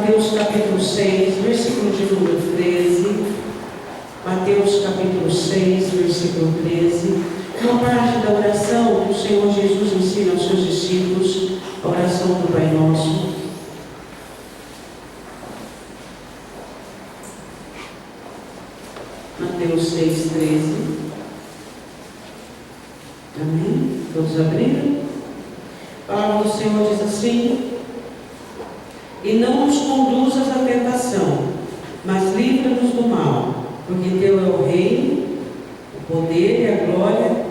Mateus capítulo 6, versículo de número 13. Mateus capítulo 6, versículo 13. Uma parte da oração que o Senhor Jesus ensina aos seus discípulos, a oração do Pai Nosso. Mateus 6, 13. Amém? Todos abriram? A palavra do Senhor diz assim: e não nos conduzas à tentação, mas livra-nos do mal, porque teu é o reino, o poder e a glória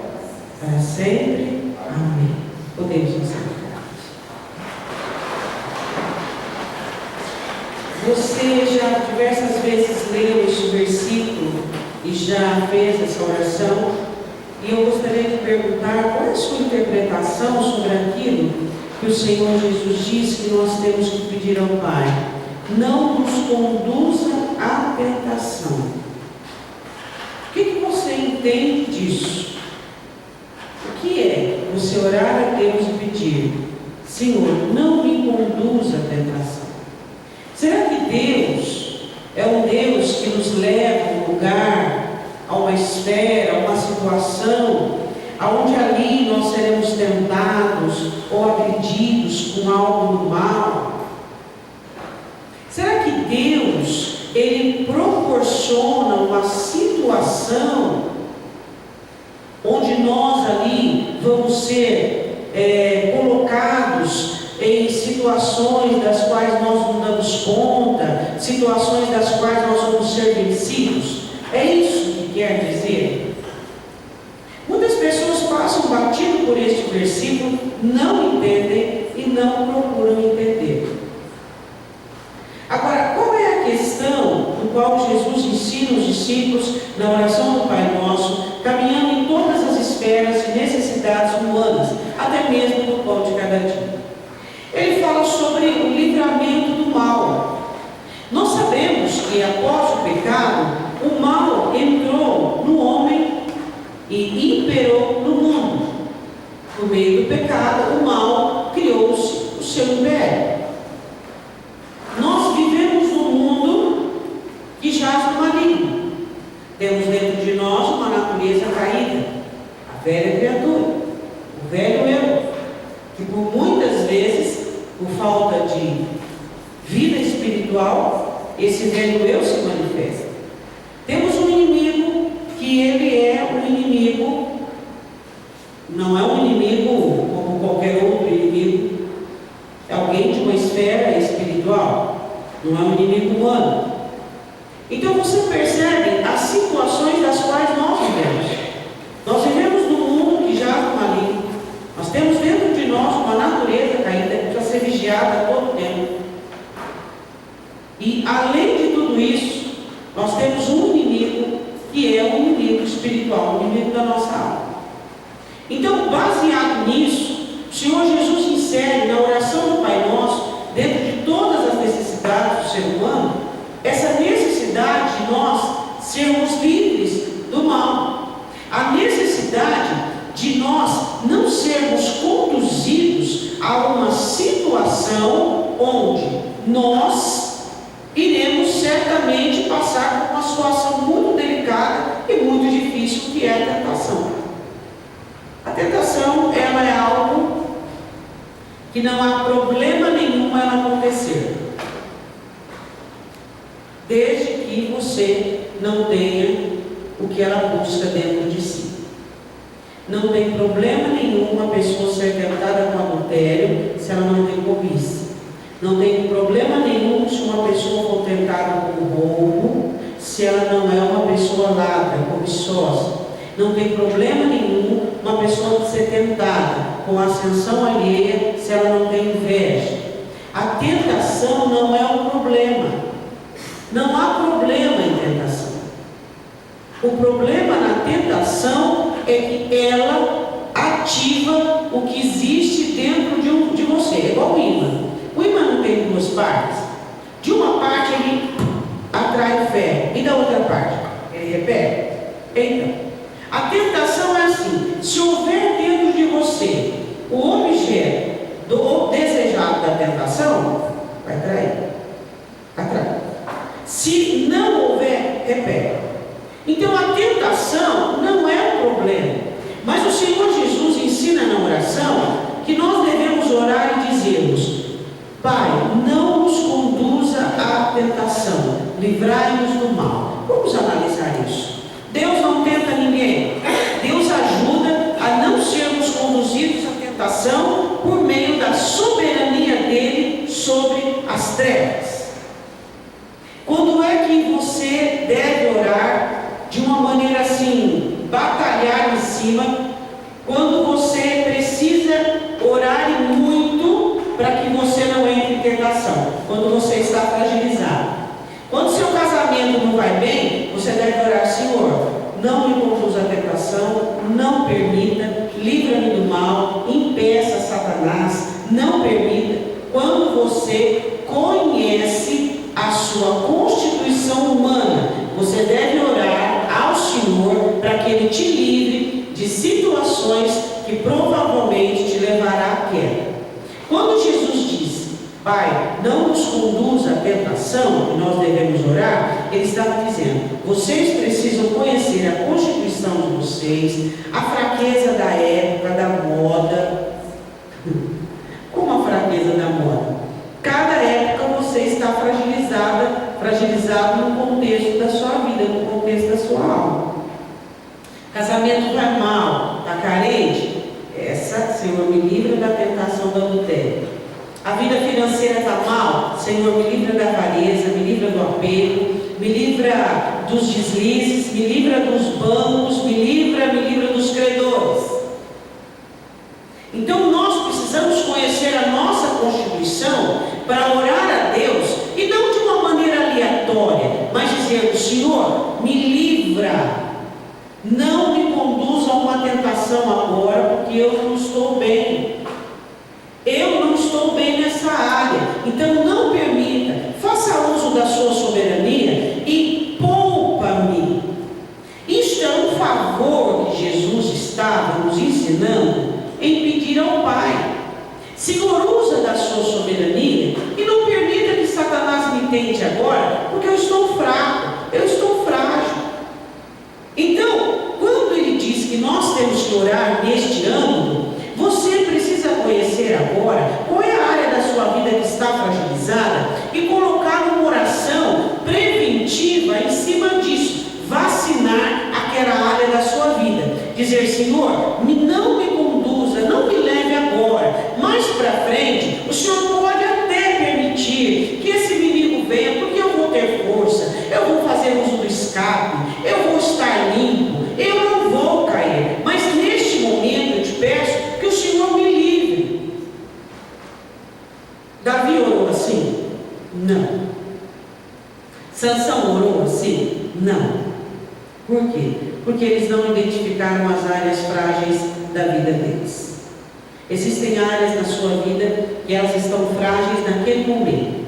para sempre. Amém. Podemos nos sentar. Você já diversas vezes leu este versículo e já fez essa oração, e eu gostaria de perguntar qual é a sua interpretação sobre aquilo que o Senhor Jesus diz que nós temos que pedir ao Pai: não nos conduza à tentação. O que você entende disso? O que é você orar a Deus e pedir: Senhor, não me conduza à tentação? Será que Deus é um Deus que nos leva a um lugar, a uma esfera, a uma situação, aonde ali nós seremos tentados ou agredidos com algo do mal? Será que Deus, Ele proporciona uma situação onde nós ali vamos ser colocados em situações das quais nós não damos conta, situações das quais nós vamos ser vencidos? É isso que quer dizer? Muitas pessoas passam batido por este versículo, não entendem e não procuram entender. Agora, qual é a questão no qual Jesus ensina os discípulos na oração do Pai Nosso, caminhando em todas as esferas de necessidades humanas, até mesmo do pão de cada dia? Ele fala sobre o livramento do mal. Nós sabemos que após o pecado, o mal entrou no homem e imperou no mundo. No meio do pecado, o mal criou-se o seu império. Nós vivemos num mundo que jaz no maligno. Temos dentro de nós uma natureza caída, a velha criatura, o velho eu, que por muitas vezes, por falta de vida espiritual, esse velho eu se manifesta. Temos um inimigo que ele é um inimigo, não é um inimigo como qualquer outro inimigo, é alguém de uma esfera espiritual, não é um inimigo humano. Então você percebe as situações das quais nós vivemos. Nós vivemos num mundo que jaz no maligno. Nós temos dentro de nós uma natureza caída que precisa ser vigiada a todo tempo. E além de tudo isso, nós temos um inimigo que é um inimigo espiritual, um inimigo da nossa alma. Então, baseado nisso, o Senhor Jesus insere na oração do Pai Nosso, dentro de todas as necessidades do ser humano, essa necessidade de nós sermos livres do mal, a necessidade de nós não sermos conduzidos a uma situação onde nós iremos certamente passar por uma situação muito delicada e muito difícil, que é a tentação. A tentação, ela é algo que não há problema nenhum ela acontecer, desde que você não tenha o que ela busca dentro de si. Não tem problema nenhum uma pessoa ser tentada com adultério se ela não tem cobiça. Não tem problema nenhum se uma pessoa for tentada com roubo se ela não é uma pessoa ladra, cobiçosa. Não tem problema nenhum uma pessoa ser tentada com ascensão alheia se ela não tem inveja. A tentação não é um problema. Não há problema em tentação. O problema na tentação é que ela ativa o que existe dentro de você. É igual o imã. O imã não tem duas partes. De uma parte ele atrai fé, e da outra parte ele repele. Então, a tentação é assim: se houver dentro de você o objeto do desejado da tentação, vai trair. Se não houver, repete. Então a tentação não é o problema. Mas o Senhor Jesus ensina na oração que nós devemos orar e dizermos: Pai, não nos conduza à tentação, livrai-nos do mal. Vamos analisar isso. Deus não tenta ninguém. Deus ajuda a não sermos conduzidos à tentação por meio da soberania dele sobre as trevas. Quando é que você deve orar de uma maneira assim, batalhar em cima? Quando você precisa orar e muito para que você não entre em tentação. Quando você está fragilizado. Quando seu casamento não vai bem, você deve orar: Senhor, não me conduza à tentação, não permita, livra-me do mal, impeça Satanás, não permita. Quando você conhece a sua constituição humana, você deve orar ao Senhor para que Ele te livre de situações que provavelmente te levará à queda. Quando Jesus diz: Pai, não nos conduza à tentação, e nós devemos orar, Ele estava dizendo: vocês precisam conhecer a constituição de vocês, a fraqueza da época, da moda. Como a fraqueza da moda? Cada época você está fragilizado no contexto da sua vida, no contexto da sua alma. Casamento vai mal, está carente? Senhor, me livra da tentação do adultério. A vida financeira está mal? Senhor, me livra da avareza, me livra do apego, me livra dos deslizes, me livra dos bancos, me livra dos credores. Então nós precisamos conhecer a nossa constituição para orar a Deus, e não de uma maneira aleatória, mas dizendo: Senhor, me livra, não me conduza a uma tentação agora, porque eu não estou bem. Eu não estou bem nessa área. Então não permita. Faça uso da sua soberania e poupa-me. Isto é um favor que Jesus estava nos ensinando em pedir ao Pai. Senhor, usa da sua soberania e não permita que Satanás me tente agora, porque eu estou fraco, eu estou frágil. Então, quando ele diz que nós temos que orar neste âmbito, você precisa conhecer agora qual é a área da sua vida que está fragilizada e colocar uma oração preventiva em cima disso, vacinar aquela área da sua vida, dizer: Senhor, não me conduza, não me leve agora, mais para frente o Senhor pode até permitir que esse inimigo venha, porque eu vou ter força, eu vou fazer uso do escape, eu vou estar limpo, eu não vou cair, mas neste momento eu te peço que o Senhor me livre. Davi orou assim? Não. Sansão orou assim? Não. Por quê? Porque eles não identificaram as áreas frágeis da vida deles. Existem áreas na sua vida que elas estão frágeis naquele momento.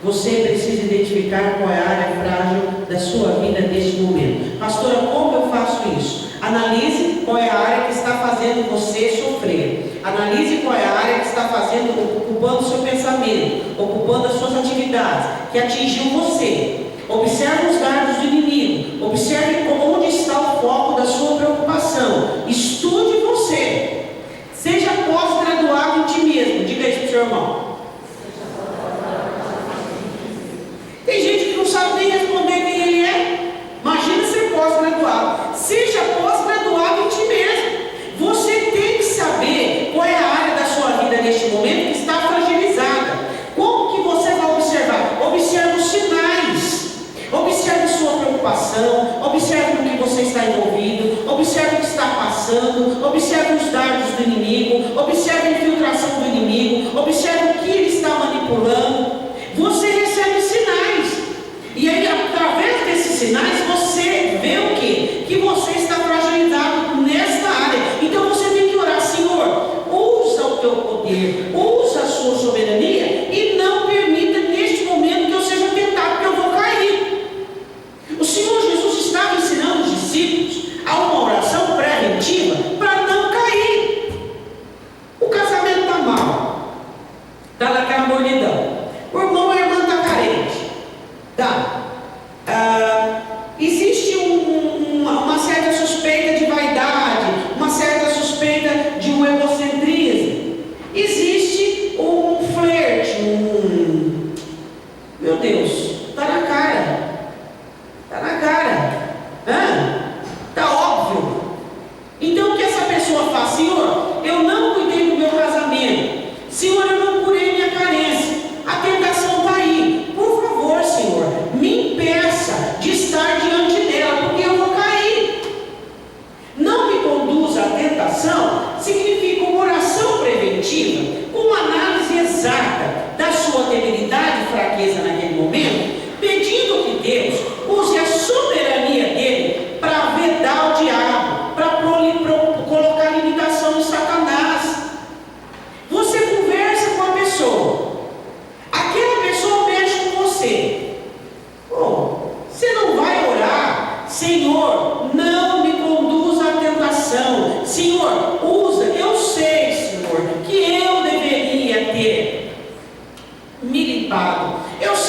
Você precisa identificar qual é a área frágil da sua vida neste momento. Pastora, como eu faço isso? Analise qual é a área que está fazendo você sofrer. Analise qual é a área que está ocupando o seu pensamento, ocupando as suas atividades, que atingiu você. Observe os dardos do inimigo. Observe onde está o foco da sua preocupação. Estude você. Seja pós-graduado em ti mesmo. Diga isso para o seu irmão. Tem gente que não sabe nem responder quem ele é. Imagina ser pós-graduado. Seja pós-graduado em ti mesmo. Você tem que saber qual é a área da sua vida neste momento que está fragilizada. Como que você vai observar? Observe os sinais. Observe sua preocupação. Observe no que você está envolvido. Observe o que está passando. Observe os dardos do inimigo. Observe a infiltração do inimigo. Observe o que ele está manipulando. Você recebe sinais. E aí, através desses sinais, você vê o quê? Que você está fragilizado nesta área. Então você tem que orar: Senhor, usa o teu poder, usa a sua soberania e não permita neste momento que eu seja tentado, porque eu vou cair. O Senhor Jesus estava ensinando os discípulos a uma oração preventiva para não cair. O casamento está mal, está naquela mornidão. O irmão e a irmã está carente. Tá.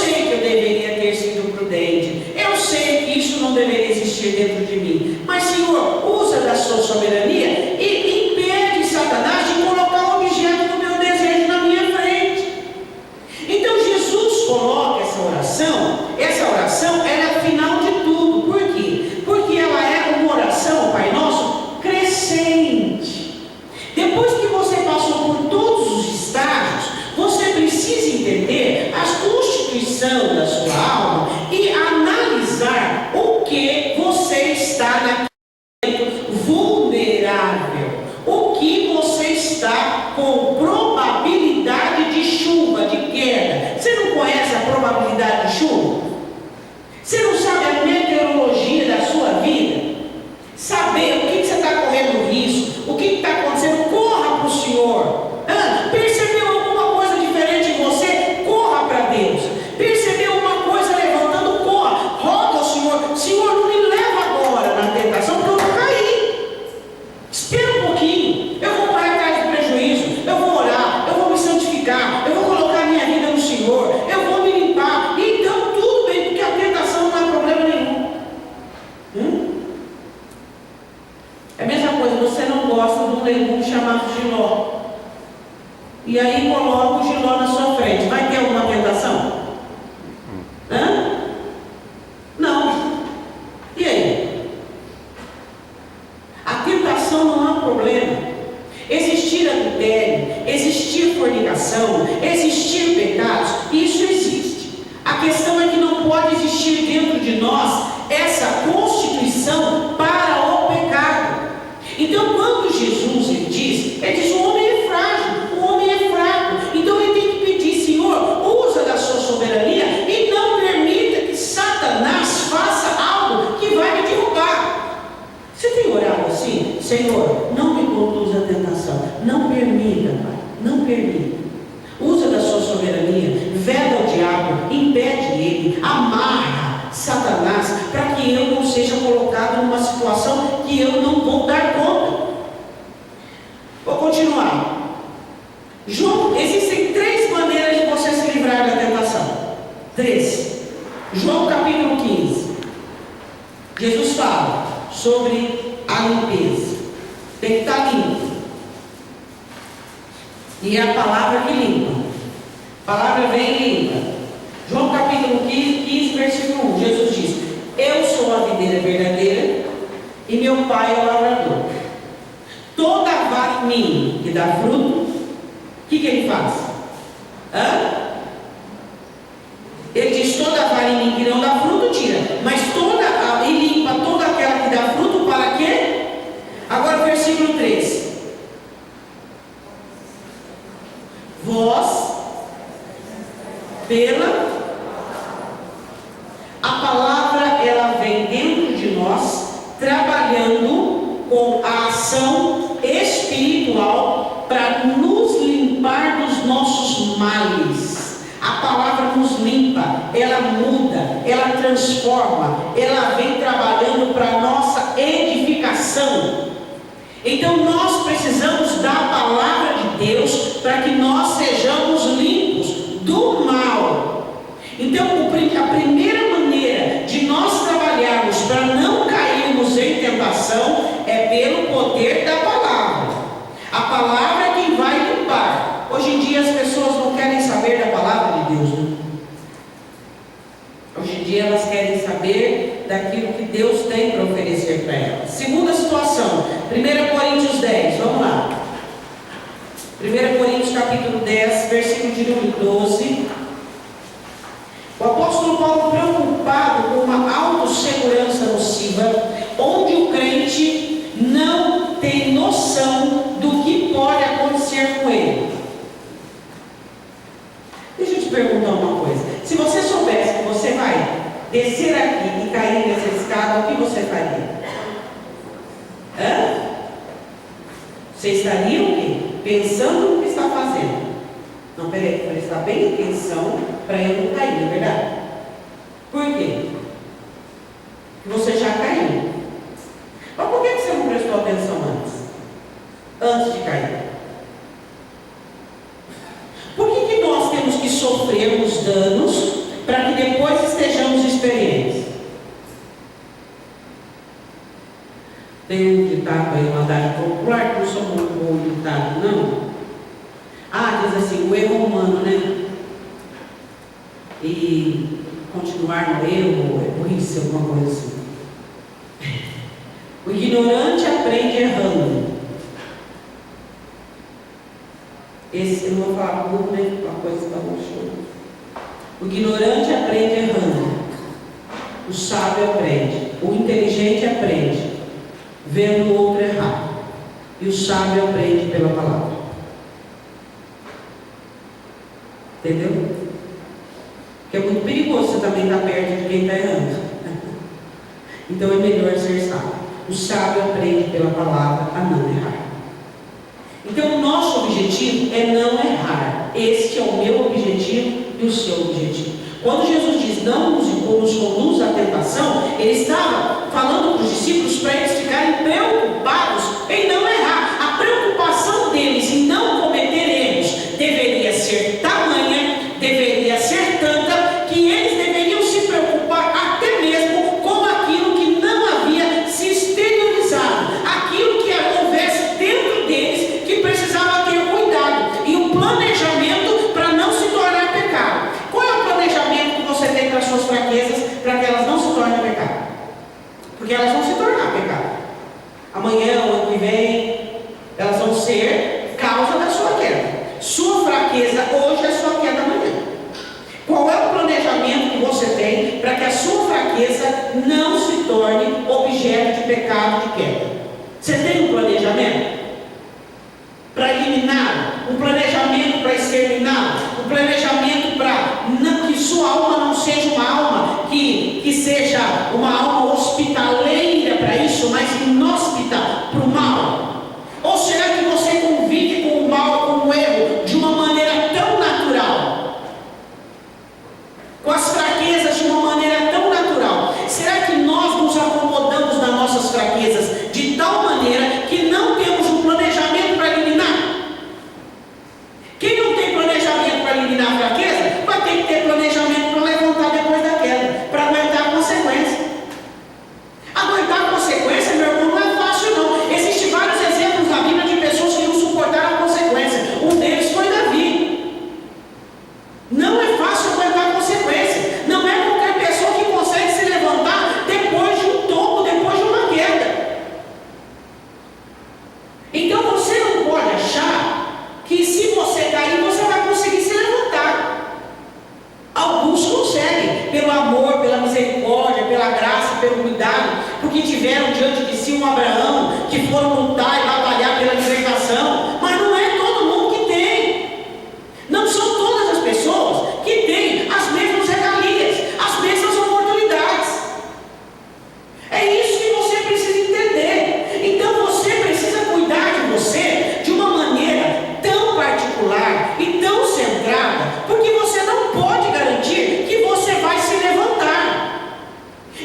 sei que eu deveria ter sido prudente, eu sei que isso não deveria existir dentro de mim, mas Senhor, usa da sua soberania e impede Satanás de colocar o objeto do meu desejo na minha frente. Então Jesus coloca essa oração era a final de tudo. Por quê? Porque ela é uma oração, Pai Nosso, crescente. Depois que você passou por todos os estágios, você precisa entender a constituição da sua alma e analisar o que você está naquele momento vulnerável, o que você está com probabilidade de chuva, de queda. Você não conhece a probabilidade de chuva? Você não sabe a meteorologia da sua vida? Saber o que você está correndo risco, o que está acontecendo, corra para o Senhor. Percebeu alguma coisa diferente em você? Corra para Deus. Percebeu uma coisa levantando? Corra, roga ao Senhor. Senhor, não me leva agora na tentação, porque eu vou cair. Espera um pouquinho, eu vou correr atrás do prejuízo, eu vou orar, eu vou me santificar, eu vou colocar minha vida no Senhor, eu vou me limpar. Então tudo bem, porque a tentação não é problema nenhum. É a mesma coisa, você não gosta de um legume chamado jiló, e aí coloca o jiló na sua frente, vai ter alguma tentação? Não. E aí? A tentação não é um problema. Existir adultério, existir fornicação, existir pecados, isso existe. A questão é que não pode existir dentro de nós essa constituição para o pecado. Então, quando Jesus ele diz, o homem é frágil, o homem é fraco. Então ele tem que pedir, Senhor, usa da sua soberania e não permita que Satanás faça algo que vai me derrubar. Você tem orado assim? Senhor, não me conduza à tentação, não permita, Pai, não permita. Usa da sua soberania, veda o diabo, impede ele, amarra Satanás, para que eu não seja colocado numa situação que eu não vou dar conta. Vou continuar. João, existem 3 maneiras de você se livrar da tentação. 3. João capítulo 15. Jesus fala sobre a limpeza. Tem que estar limpo. E é a palavra que limpa. A palavra vem e limpa. João capítulo 15, versículo 1. Jesus diz: eu sou a videira verdadeira e meu Pai é o lavrador. Toda vara em mim que dá fruto, o que ele faz? Ele diz: toda vara em mim que não dá fruto, tira. Mas e limpa toda aquela que dá fruto, para quê? Agora versículo 3. Vós, a palavra, ela vem dentro de nós, trabalhando com a ação espiritual para nos limpar dos nossos males. A palavra nos limpa, ela muda, ela transforma, ela vem trabalhando para a nossa edificação. Então nós precisamos da palavra de Deus para que nós sejamos limpos do mal. Então a primeira maneira de nós trabalharmos para não cairmos em tentação é pelo poder da palavra. A palavra é quem vai limpar. Hoje em dia as pessoas não querem saber da palavra de Deus, né? Hoje em dia elas querem saber daquilo que Deus tem para oferecer para elas. Segunda situação, 1 Coríntios 10, vamos lá. 1 Coríntios capítulo 10, versículo de número 12. O apóstolo Paulo, preocupado com uma autossegurança nociva, onde o crente não tem noção do que pode acontecer com ele. Deixa eu te perguntar uma coisa. Se você soubesse que você vai descer aqui e cair nessa escada, o que você faria? Você estaria o quê? Pensando no que está fazendo. Não, peraí, prestar bem atenção para eu não cair, não é verdade? Por quê? Porque você já caiu. Mas por que você não prestou atenção antes de cair? Por que nós temos que sofrer os danos para que depois estejamos experientes. Tem um ditado aí, uma adágio popular, que não sou muito bom em ditado, não. Diz assim, o erro humano, né? E continuar no erro é burrice, alguma coisa assim. O ignorante aprende errando. Esse eu não vou falar burro, né? Uma coisa que está no show. O ignorante aprende errando. O sábio aprende. O inteligente aprende vendo o outro errar. E o sábio aprende pela palavra. Entendeu? Porque é muito perigoso você também estar perto de quem está errando. Então é melhor ser sábio. O sábio aprende pela palavra a não errar. Então o nosso objetivo é não errar. Este é o meu objetivo e o seu objetivo. Quando Jesus diz não nos conduz à tentação, ele estava falando para os discípulos para eles ficarem preocupados em não errar. A preocupação deles em não cometer erros deveria ser tamanha, deveria ser tanta, que eles deveriam se preocupar até mesmo com aquilo que não havia se exteriorizado, aquilo que houvesse dentro deles que precisava ter cuidado, e o planejamento para não se tornar pecado. Qual é o planejamento que você tem para as suas fraquezas, para que elas não se tornem pecado? Porque elas vão se tornar pecado. Amanhã, o ano que vem, elas vão ser causa da sua queda. Sua fraqueza hoje é sua queda amanhã. Qual é o planejamento que você tem para que a sua fraqueza não se torne objeto de pecado, de queda? Você tem um planejamento para eliminar, um planejamento para exterminar, um planejamento para que sua alma não seja uma alma que seja uma alma hospitaleira para isso, mas inóspita para o mal? Ou será que você convive com o mal, com o erro, de uma maneira tão natural? Com as fraquezas de uma maneira tão natural? Será que nós nos acomodamos nas nossas fraquezas de tal maneira que não temos um planejamento para eliminar? Quem não tem planejamento para eliminar a fraqueza, vai ter que ter planejamento para levantar depois da queda, para aguentar a consequência. Aguentar a consequência, meu irmão, não é fácil não. Existem vários exemplos na Bíblia de pessoas que não suportaram a consequência. Um deles foi Davi. Não é fácil aguentar a consequência. Não é qualquer pessoa que consegue se levantar depois de um tombo, depois de uma queda. Então você não pode achar que se você cair, você vai conseguir se levantar. Alguns conseguem, pelo amor, pela misericórdia, pela graça, pelo cuidado, porque tiveram diante de si um Abraão, que foram lutar e batalhar pela libertação. Mas não é todo mundo que tem. Não são todas as pessoas que têm as mesmas regalias, as mesmas oportunidades. É isso que você precisa entender. Então você precisa cuidar de você de uma maneira tão particular e tão centrada, porque você não pode garantir que você vai se levantar.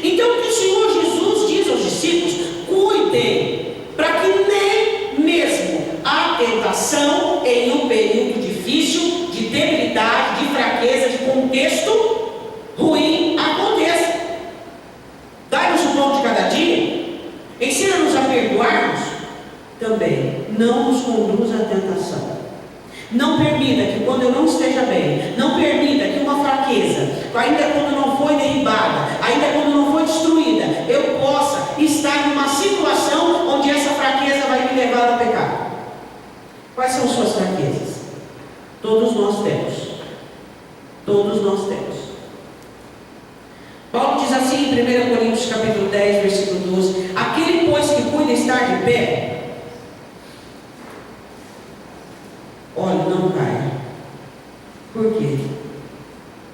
Então o que o Senhor Jesus diz aos discípulos: cuidem para que nem mesmo a tentação em um período difícil, de debilidade, de fraqueza, de contexto ruim aconteça. Dai-nos o pão de cada dia, ensina-nos a perdoarmos, também não nos conduz à tentação. Não permita que quando eu não esteja bem, não permita que uma fraqueza, ainda quando não foi derribada, ainda quando não foi destruída, eu possa estar em uma situação onde essa fraqueza vai me levar ao pecado. Quais são suas fraquezas? Todos nós temos. Todos nós temos. Paulo diz assim em 1 Coríntios capítulo 10, versículo 12: aquele, pois, que cuida estar de pé, olha, não caia. Por quê?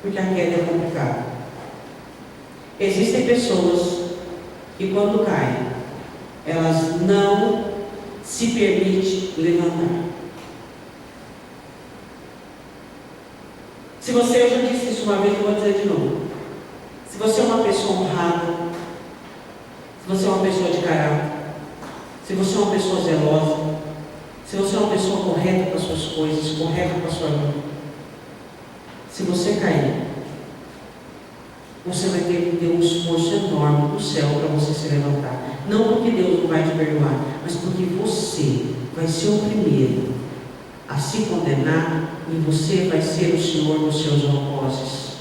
Porque a queda é complicada. Existem pessoas que quando caem, elas não se permitem levantar. Se você, eu já disse isso uma vez, eu vou dizer de novo. Se você é uma pessoa honrada, se você é uma pessoa de caráter, se você é uma pessoa zelosa, se você é uma pessoa correta com as suas coisas, correta com a sua vida, se você cair, você vai ter que ter um esforço enorme do céu para você se levantar. Não porque Deus não vai te perdoar, mas porque você vai ser o primeiro a se condenar e você vai ser o Senhor dos seus algozes.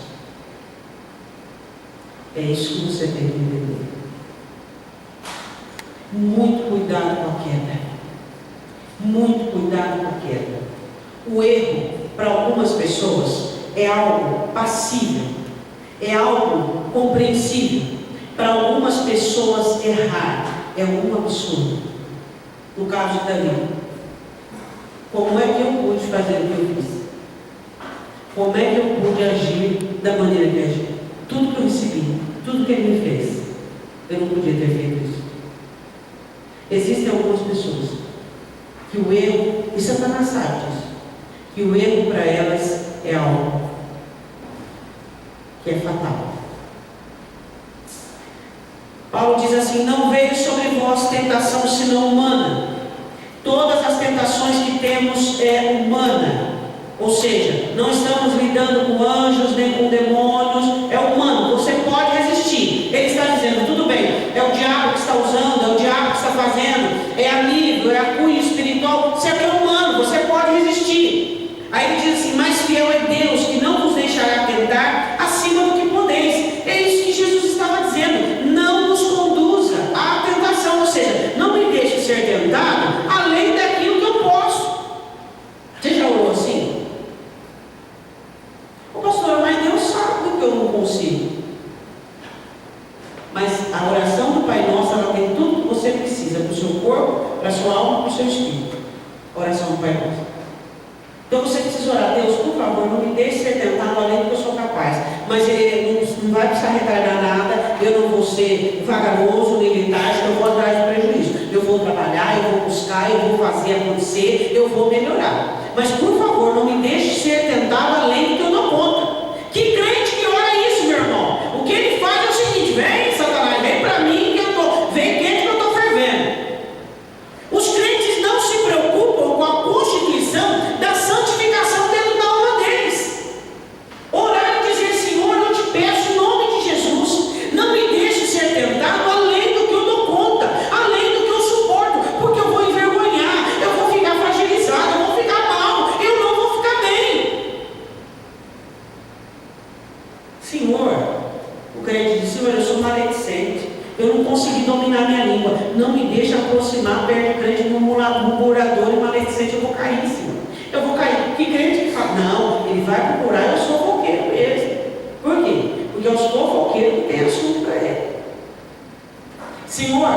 É isso que você tem que entender. Muito cuidado com a queda. Muito cuidado com a queda. O erro, para algumas pessoas, é algo passível, é algo compreensível. Para algumas pessoas, errar é um absurdo. No caso de Davi, como é que eu pude fazer o que eu fiz? Como é que eu pude agir da maneira que agi? Tudo que eu recebi, tudo que ele me fez, eu não podia ter feito isso. Existem algumas pessoas que o erro, e Satanás sabe disso, que o erro para elas é algo que é fatal. Paulo diz assim: não veio sobre vós tentação senão humana. Todas as tentações que temos é humana. Ou seja, não estamos lidando com anjos nem com demônios, é humano, você pode resistir. Ele está dizendo, tudo bem, é o diabo que está usando, é o diabo que está fazendo, é amigo, é a cunha espiritual, você é humano, você pode resistir. Aí ele diz assim: mas fiel é Deus, que não vos deixará tentar acima do que podeis. É isso que Jesus estava dizendo, não nos conduza à tentação, ou seja, não me deixe ser tentado além daquilo que eu posso. Você já orou assim? Ô pastor, mas Deus sabe do que eu não consigo. Mas a oração do Pai Nosso, ela tem tudo que você precisa para o seu corpo, para a sua alma, para o seu espírito. A oração do Pai Nosso. Então você precisa orar: Deus, por favor, não me deixe ser tentado além do que eu sou capaz. Mas não vai precisar retardar nada, eu não vou ser vagaroso, nem letárgico, eu vou atrás do prejuízo. Eu vou trabalhar, eu vou buscar, eu vou fazer acontecer, eu vou melhorar. Mas por favor, não me deixe ser tentado além do que eu dou conta. Que crente que ora isso, meu irmão? O que ele faz é o seguinte: vem, Satanás, vem para mim, que eu estou, vem quente que eu estou fervendo. Os crentes não se preocupam com a constituição da santificação dentro da alma deles. Orar e dizer: Senhor, eu te peço em nome de Jesus, não me deixe ser tentado além do que eu dou conta, além do que eu suporto, porque eu vou envergonhar, eu vou ficar fragilizado, eu vou ficar mal, eu não vou ficar bem. Senhor, o crente diz: Senhor, eu sou maledicente, eu não consegui dominar minha língua, não me deixa aproximar perto de crente murmurador e maledicente, eu vou cair, Senhor, eu vou cair. Que crente que fala: não, ele vai procurar, eu sou fofoqueiro mesmo. Por quê? Porque eu sou fofoqueiro que tem assunto para ele. Senhor,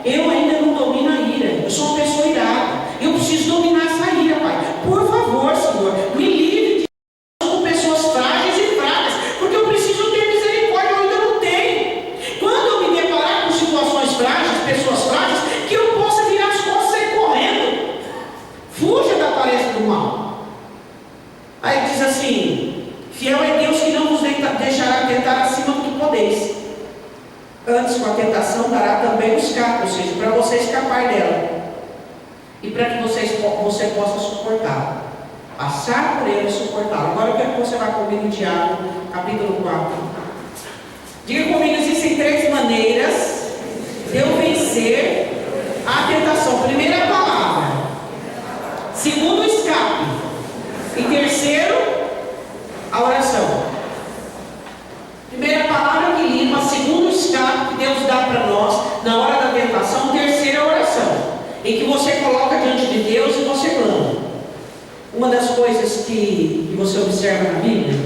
eu ainda não domino a ira, eu sou uma pessoa irada, eu preciso dominar essa ira, Pai. Por favor, Senhor, me livre de com pessoas frágeis e fracas, porque eu preciso ter misericórdia, eu ainda não tenho. Quando eu me deparar com situações frágeis, pessoas frágeis, que eu possa virar as costas e sair correndo. Fuja da palestra do mal. Aí diz assim: fiel é Deus, que não vos deixará tentar acima do que podeis. Antes, com a tentação, dará também o escape, ou seja, para você escapar dela, e para que você possa suportá-la, passar por ele e suportá-la. Agora eu quero que você vá comigo em Tiago, capítulo 4. Diga comigo: existem 3 maneiras de eu vencer a tentação. Primeira, a palavra. Segundo, o escape. E terceiro, a oração. Primeira, a palavra que limpa. Segundo, o escape que Deus dá para nós na hora da tentação. Terceiro, a oração, em que você coloca diante de Deus e você clama. Uma das coisas que você observa na Bíblia,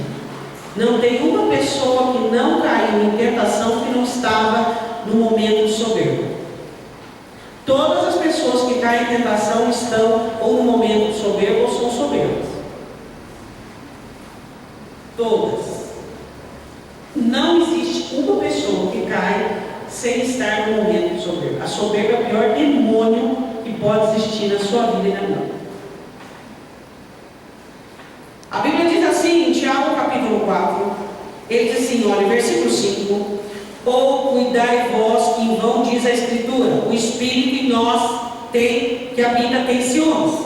não tem uma pessoa que não caiu em tentação que não estava no momento soberbo. Todas as pessoas que caem em tentação estão ou no momento soberbo ou são soberbas. Todas. Não existe uma pessoa que cai sem estar no momento soberbo. A soberba é o pior demônio que pode existir na sua vida e na minha. A Bíblia diz assim, em Tiago capítulo 4, ele diz assim, olha, versículo 5: ou cuidai vós, que em vão diz a Escritura, o Espírito em nós que habita tem ciúmes.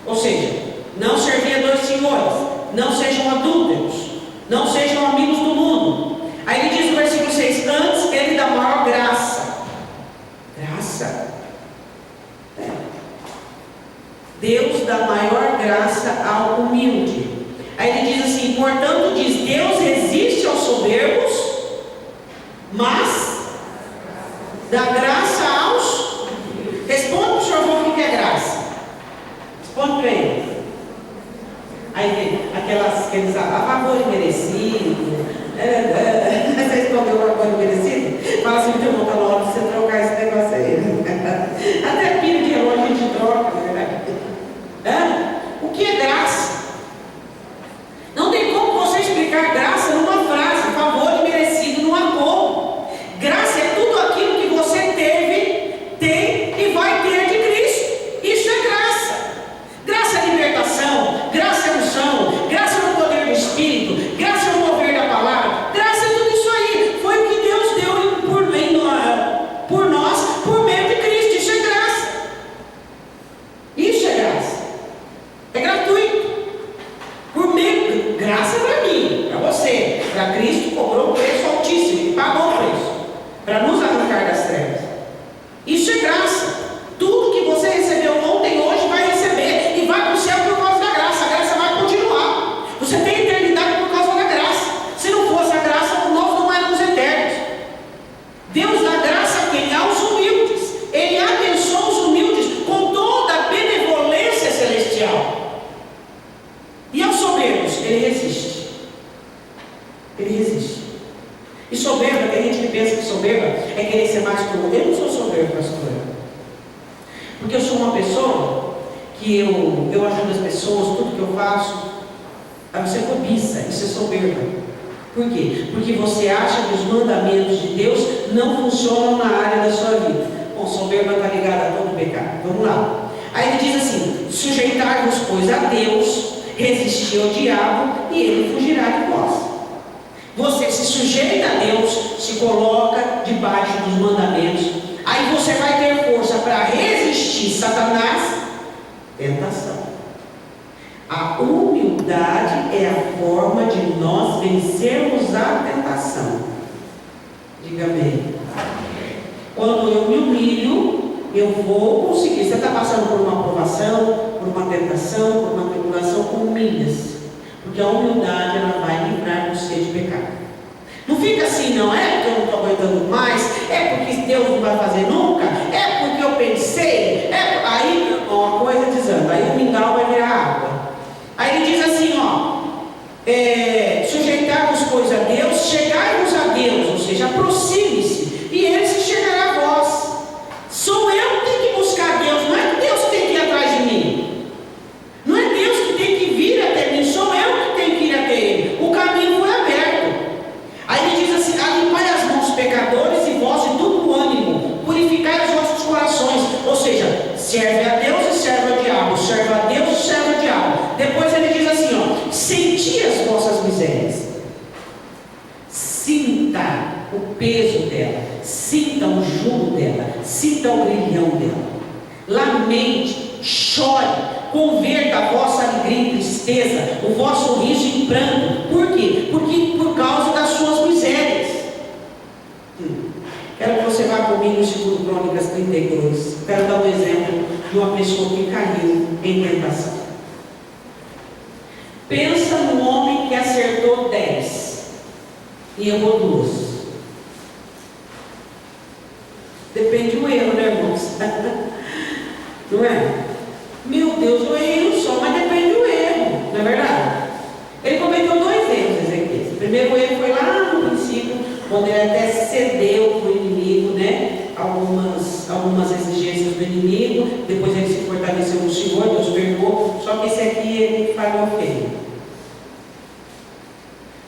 Ou seja, não servir a 2 senhores, não sejam adúlteros, não sejam amigos do mundo. Aí ele diz no coração humilde. Aí ele diz assim: portanto, diz, Deus resiste aos soberbos, mas dá graça aos. Responde para o senhor o que é graça. Responde para ele. Aí tem aqueles a favor imerecido. Você respondeu o favor imerecido? Fala assim: meu irmão, está na hora de você trocar esse negócio aí. Até pilha de relógio a gente troca, na verdade. O que é graça? Não tem como você explicar graça numa frase, favor imerecido, não há como. Graça é tudo aquilo que você teve, tem e vai ter de Cristo. Isso é graça. Graça é libertação, graça é unção, graça é o poder do Espírito, graça é o mover da palavra, graça é tudo isso aí. Foi o que Deus deu por nós, por meio de Cristo. Isso é graça. Isso é graça. É gratuito. Por meio, graça para mim, para você, para Cristo, cobrou um preço altíssimo, ele pagou o preço para nos arrancar das trevas. Isso é graça. Tudo que você recebeu ontem, hoje vai receber e vai para o céu por causa da graça. A graça vai continuar. Você tem eternidade por causa da graça. Se não fosse a graça, nós não éramos eternos. Deus dá graça a quem? Aos humildes. Ele abençoa os humildes com toda a benevolência celestial. E aos soberbos, ele resiste. Ele resiste. E soberba, tem gente que pensa que soberba é querer ser mais que o outro. Eu não sou soberbo, pastor. Porque eu sou uma pessoa que eu ajudo as pessoas, tudo que eu faço. Aí você cobiça, isso é soberba. Por quê? Porque você acha que os mandamentos de Deus não funcionam na área da sua vida. Bom, soberba está ligada a todo pecado. Vamos lá. Aí ele diz assim: sujeitar-vos, pois, a Deus, resistir ao diabo e ele fugirá de vós. Você se sujeita a Deus, se coloca debaixo dos mandamentos, aí você vai ter força para resistir Satanás. Tentação. A humildade é a forma de nós vencermos a tentação. Diga bem. Quando eu me humilho, eu vou conseguir. Você está passando por uma provação, por uma tentação, por uma tribulação, humilha-se. Porque a humildade, ela vai livrar você de pecado. Não fica assim, não é porque eu não estou aguentando mais, é porque Deus não vai fazer nunca, é porque eu pensei, aí uma coisa desanda, aí o mingau vai virar água. Aí ele diz assim, sujeitar-vos, pois, a Deus, chegai-vos a Deus, ou seja, aproxime-se, e ele se chegará a vós. Sou eu que tenho que buscar Deus, não é que Deus tem que ir atrás de mim. Não é Deus que tem que vir até mim, sou eu que tenho que ir até Ele. O caminho foi aberto. Aí ele diz assim: limpai as mãos pecadores e vós de todo ânimo, purificai os vossos corações. Ou seja, serve a Deus e serve ao diabo, serve a Deus e serve ao diabo. Depois ele diz assim: senti as vossas misérias. Sinta o peso dela, sinta o jugo dela, sinta o brilhão dela. Lamente, chore, converta a vossa alegria em tristeza, o vosso riso em pranto. Por quê? Porque por causa das suas misérias. Quero que você vá comigo no 2 Crônicas 32. Quero dar um exemplo de uma pessoa que caiu em tentação. Pensa no homem que acertou 10 e errou 2. Depende do erro, né, irmãos? Não é? Meu Deus, eu errei um só, mas depende do erro, não é verdade? Ele cometeu 2 erros, Ezequiel. O primeiro erro foi lá no princípio, quando ele até cedeu para o inimigo, né? Algumas exigências do inimigo. Depois ele se fortaleceu no Senhor, Deus perdoou. Só que esse aqui ele falhou feio.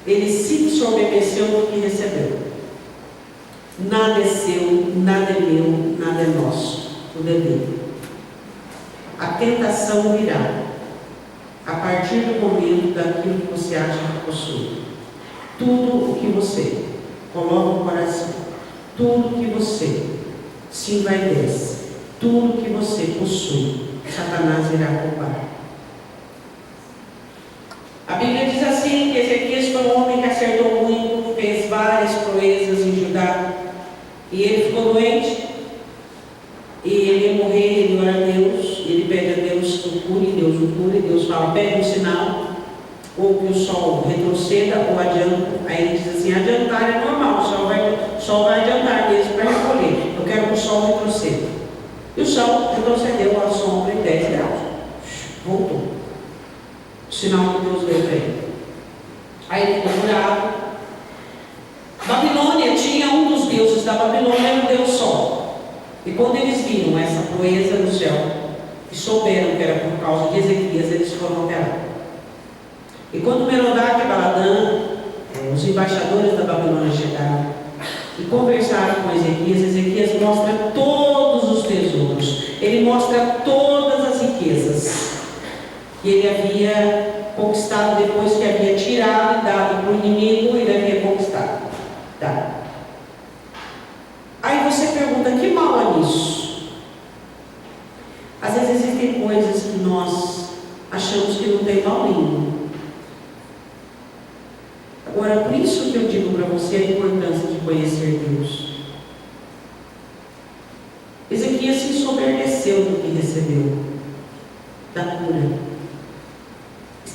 Ele se sobremeceu no que recebeu. Nada é seu, nada é meu, nada é nosso. Tudo é dele. A tentação virá a partir do momento daquilo que você acha que possui. Tudo o que você coloca no coração, tudo que você se envaidece, tudo que você possui, Satanás irá roubar. A Bíblia diz assim, que Ezequias foi um homem que acertou muito, fez várias proezas em Judá, e ele ficou doente, e ele ia morrer, ele ora a Deus, ele pede a Deus que o cure, Deus o escritura, e Deus fala, pede um sinal, ou que o sol retroceda ou adianta. Aí ele diz assim, adiantar é normal, o sol vai adiantar mesmo para recolher. Eu quero que o sol retroceda. E o sol retrocedeu à sombra em 10 graus. Voltou. O sinal que Deus deu para ele. Aí ele ficou curado. Babilônia tinha um dos deuses da Babilônia, era o Deus Sol. E quando eles viram essa proeza no céu, e souberam que era por causa de Ezequias, eles foram até lá. E quando Merodach e Baladã, os embaixadores da Babilônia, chegaram e conversaram com Ezequias, Ezequias mostra todos os tesouros, ele mostra todas as riquezas que ele havia conquistado depois que havia tirado e dado para o inimigo, ele havia conquistado. Tá. Aí você pergunta, que mal há nisso? Às vezes existem coisas que nós achamos que não tem mal nenhum. Agora, por isso que eu digo para você a importância de conhecer Deus. Ezequias se ensoberbeceu do que recebeu, da cura.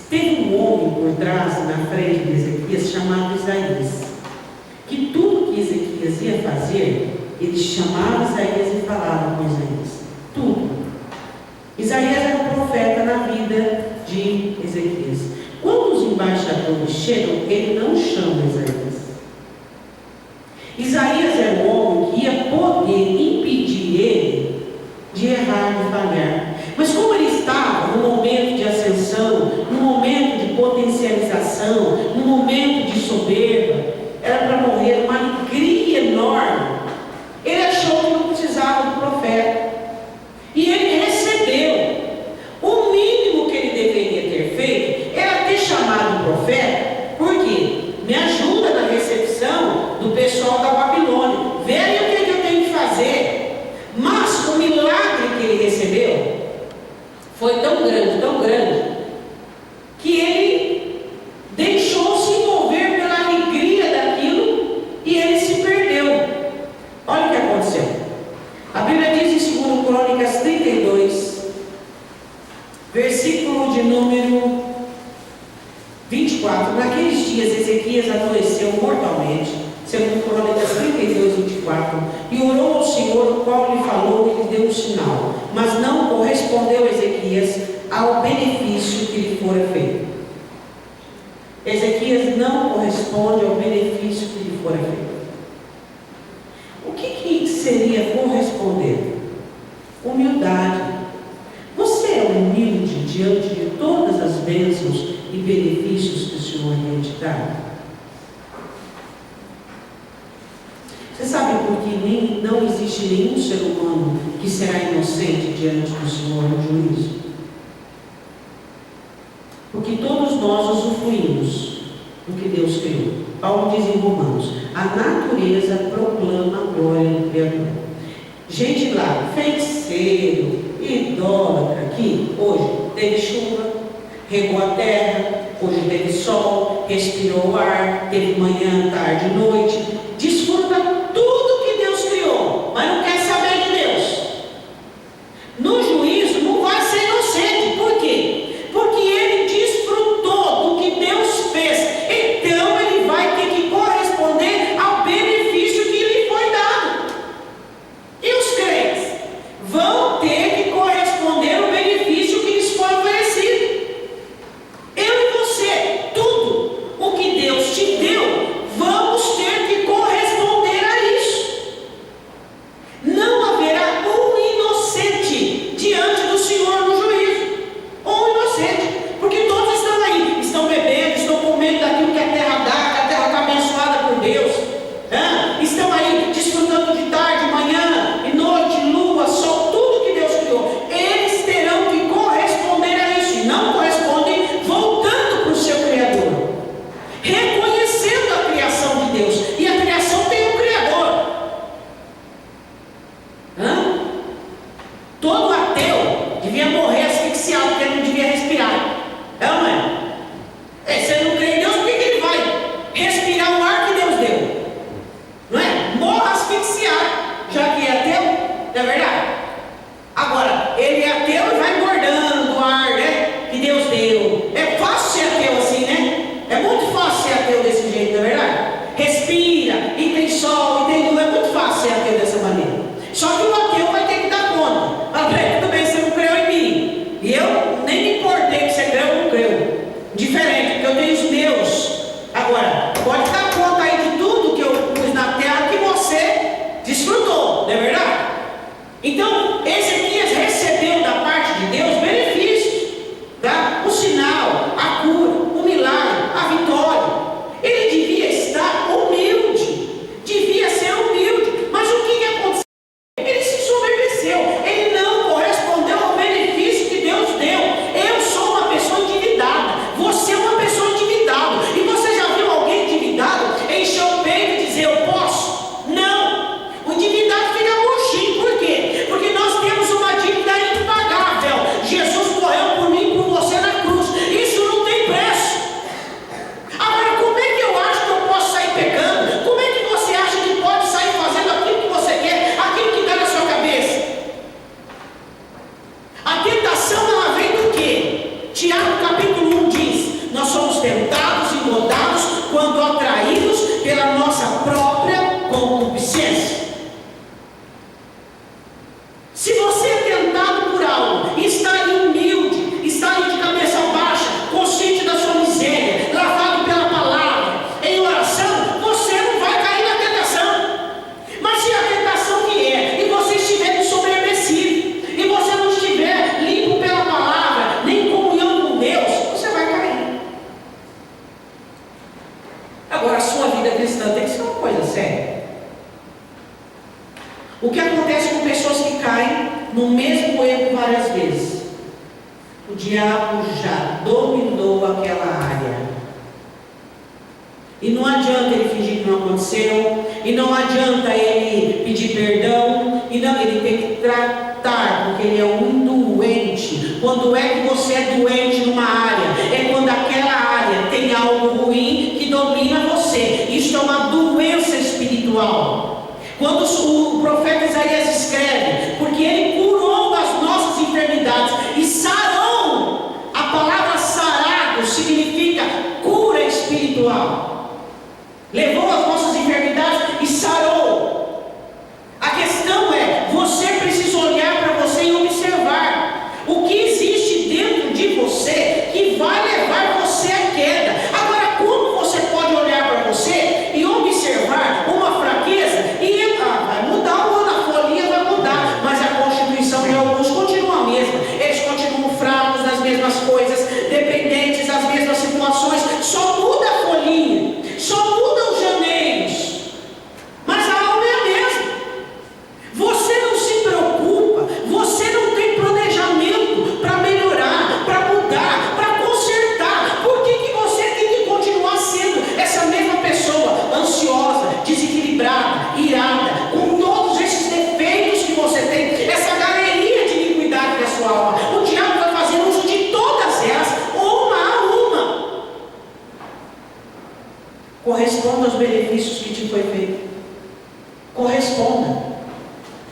Teve um homem por trás, na frente de Ezequias, chamado Isaías, que tudo que Ezequias ia fazer, ele chamava Isaías e falava com Isaías. Tudo. Isaías era um profeta na vida de Ezequias. Quando os embaixadores chegam, ele não chama Isaías. Isaías era um homem que ia poder impedir ele de errar, de falhar. Mas como ele estava no momento de ascensão, no momento de potencialização, no momento de soberba, era para morrer uma alegria enorme. Ele achou que não precisava do profeta. E ele recebeu. O mínimo que ele deveria ter feito era ter chamado o profeta. Por quê? Me ajuda na recepção do pessoal da Babilônia. Vê aí o que eu tenho que fazer. Mas o milagre que ele recebeu foi tão grande, que ele deixou-se envolver pela alegria daquilo e ele se perdeu. Olha o que aconteceu. A Bíblia diz em 2 Crônicas 32, versículo de número 24. Naqueles dias Ezequias adoeceu mortalmente, 2 Crônicas 32, 24, e orou ao Senhor, o qual lhe falou e lhe deu um sinal, mas não correspondeu Ezequias ao benefício que lhe fora feito. Ezequias não corresponde ao benefício que lhe fora feito. O que seria corresponder? Humildade. Você é humilde diante de todas as bênçãos e benefícios que o Senhor lhe te dá? Você sabe por que não existe nenhum ser humano que será inocente diante do Senhor no juízo? Porque todos nós usufruímos do que Deus criou. Paulo diz em Romanos, a natureza proclama a glória do Criador. Gente lá, feiticeiro, idólatra, aqui, hoje teve chuva, regou a terra, hoje teve sol, respirou o ar, teve manhã, tarde, noite, desfruta tudo que Deus criou, mas não quer saber de Deus. No juízo não vai ser inocente. Por quê? Porque ele desfrutou do que Deus fez. Então ele vai ter que corresponder ao benefício que lhe foi dado. E os crentes vão ter que corresponder ao benefício que lhes foi oferecido. Eu e você, tudo o que Deus te deu, vamos ter que corresponder vida cristã tem que ser uma coisa séria. O que acontece com pessoas que caem no mesmo erro várias vezes? O diabo já dominou aquela área. E não adianta ele fingir que não aconteceu, e não adianta ele pedir perdão, e não, ele tem que tratar, porque ele é um doente. Quando é que você é doente numa área? É quando aquela área tem algo ruim que domina você. Isso é uma doença espiritual. Quando o profeta Isaías escreve, porque ele curou as nossas enfermidades e sarou, a palavra sarado significa cura espiritual. Levou as nossas enfermidades e sarou. A questão é, você precisa olhar para você e observar o que existe dentro de você que vai levar você à queda. Agora, como você pode olhar para você e observar uma fraqueza e vai mudar o ano, a folhinha vai mudar, mas a constituição de alguns continua a mesma. Eles continuam fracos nas mesmas coisas, dependentes das mesmas situações, só muda a folhinha, só muda os janeiros, mas a alma é a mesma. Você não se preocupa, você não tem planejamento para melhorar, para mudar, para consertar. Por que você tem que continuar sendo essa mesma pessoa, ansiosa, desequilibrada, irada, com todos esses defeitos que você tem, essa galeria de iniquidade da sua alma? O diabo vai fazer uso de todas elas, uma a uma. Corresponda aos benefícios que te foi feito. Corresponda.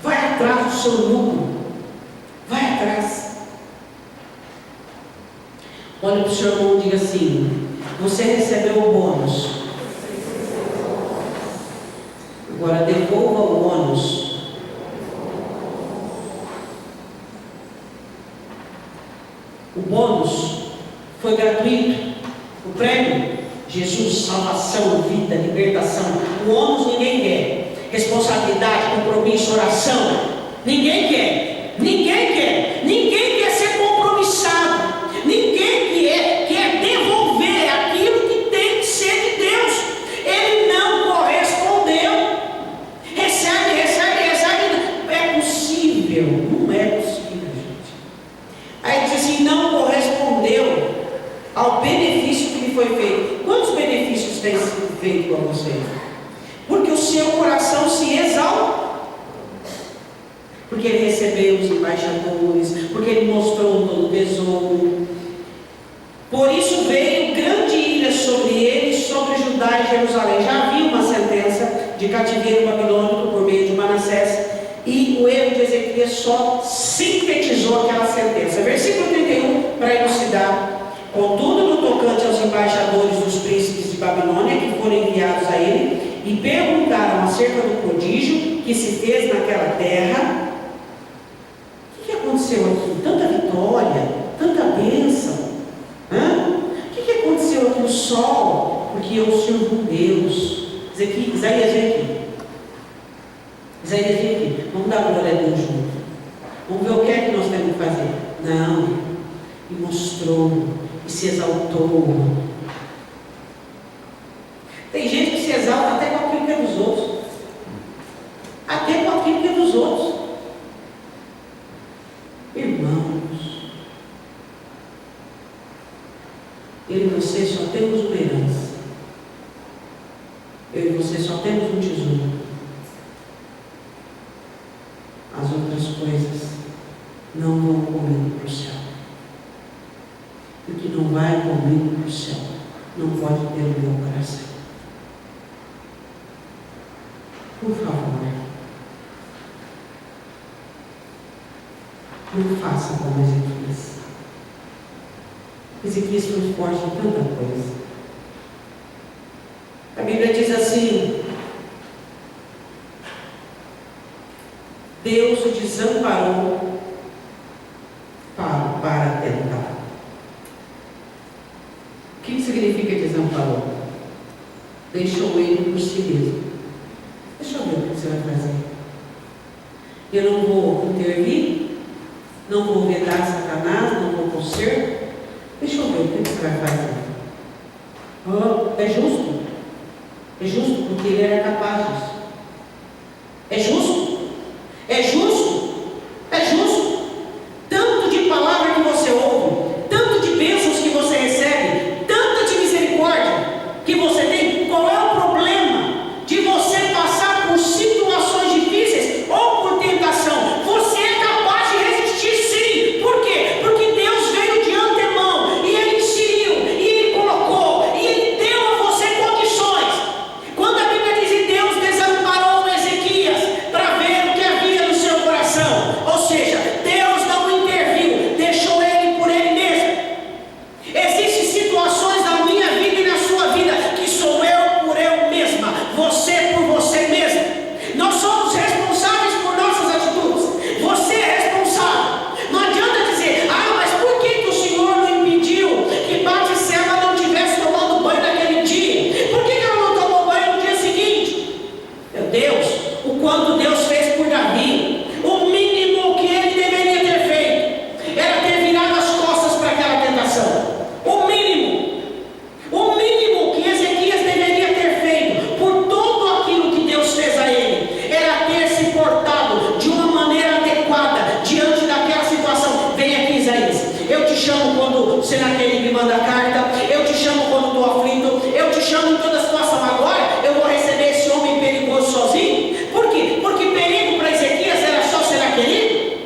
Vai atrás do seu lucro. Vai atrás. Olha para o seu irmão e diga assim: você recebeu o bônus. Agora devolva o ônus. O bônus foi gratuito. O prêmio, Jesus, salvação, vida, libertação. O ônus ninguém quer. Responsabilidade, compromisso, oração, ninguém quer. Ninguém quer. Ninguém quer ser compromissado. Ninguém quer devolver aquilo que tem que ser de Deus. Ele não correspondeu. Recebe. É possível? Não é possível, gente. Aí diz assim: não correspondeu ao benefício que lhe foi feito. Quantos benefícios tem sido feito a você? Porque o seu coração se exalta, porque ele recebeu os embaixadores, porque ele mostrou todo o tesouro. Por isso veio grande ira sobre ele, sobre Judá e Jerusalém. Já havia uma sentença de cativeiro babilônico por meio de Manassés, e o erro de Ezequias só sintetizou aquela sentença. Versículo 31, para elucidar: contudo, no tocante aos embaixadores dos príncipes de Babilônia que foram enviados a ele, e perguntaram acerca do prodígio que se fez naquela terra. O que aconteceu aqui? Tanta vitória, tanta bênção. O que aconteceu aqui no sol? Porque eu sirvo um Deus. Isaías vem aqui. Isaías vem aqui. Vamos dar glória a Deus junto. Vamos ver o que é que nós temos que fazer. Não. E mostrou, e se exaltou. Tem gente que se exalta até com aquilo que é dos outros. Até com aquilo que é dos outros. Irmãos, eu e você só temos uma herança. Eu e você só temos um tesouro. As outras coisas não vão comigo para o céu. O que não vai comigo para o céu não pode ter o meu coração. Por favor, não faça como Ezequias. Ezequias foi forte em tanta coisa. A Bíblia diz assim: Deus o desamparou para tentar. O que significa desamparou? Deixou ele por si mesmo. Deixa eu ver o que você vai fazer. Eu não vou intervir, não vou vedar Satanás, não vou consertar. Deixa eu ver o que você vai fazer. É justo? É justo porque ele era capaz disso. É justo? É justo? É justo? Tanto de palavra que você ouve, tanto de bênçãos que você recebe, tanta de misericórdia que você tem. Qual é o problema de você passar por situações difíceis ou por tentação? Você é capaz de resistir, sim. Por quê? Porque Deus veio de antemão e Ele inseriu, e Ele colocou, e Ele deu a você condições. Quando a Bíblia diz que Deus desamparou Ezequias para ver o que havia no seu coração, ou seja, Deus não interviu, deixou ele por ele mesmo. Existem situações na minha vida e na sua vida que sou eu por eu mesma, você por você mesmo. Nós somos responsáveis por nossas atitudes. Você é responsável. Não adianta dizer, mas por que o Senhor não impediu que Batseba não tivesse tomando banho naquele dia? Por que ela não tomou banho no dia seguinte? Meu Deus, o quanto Deus fez por Davi. O mínimo que ele deveria ter feito era ter virado as costas para aquela tentação. O mínimo que Ezequias deveria ter feito por tudo aquilo que Deus fez a ele era ter se portado de uma maneira adequada diante daquela situação. Vem aqui, Isaías, eu te chamo quando Senaqueribe me manda carta, eu te chamo quando estou aflito, eu te chamo em toda situação. Agora eu vou receber esse homem perigoso sozinho? Por quê? Porque perigo para Ezequias era só Senaqueribe?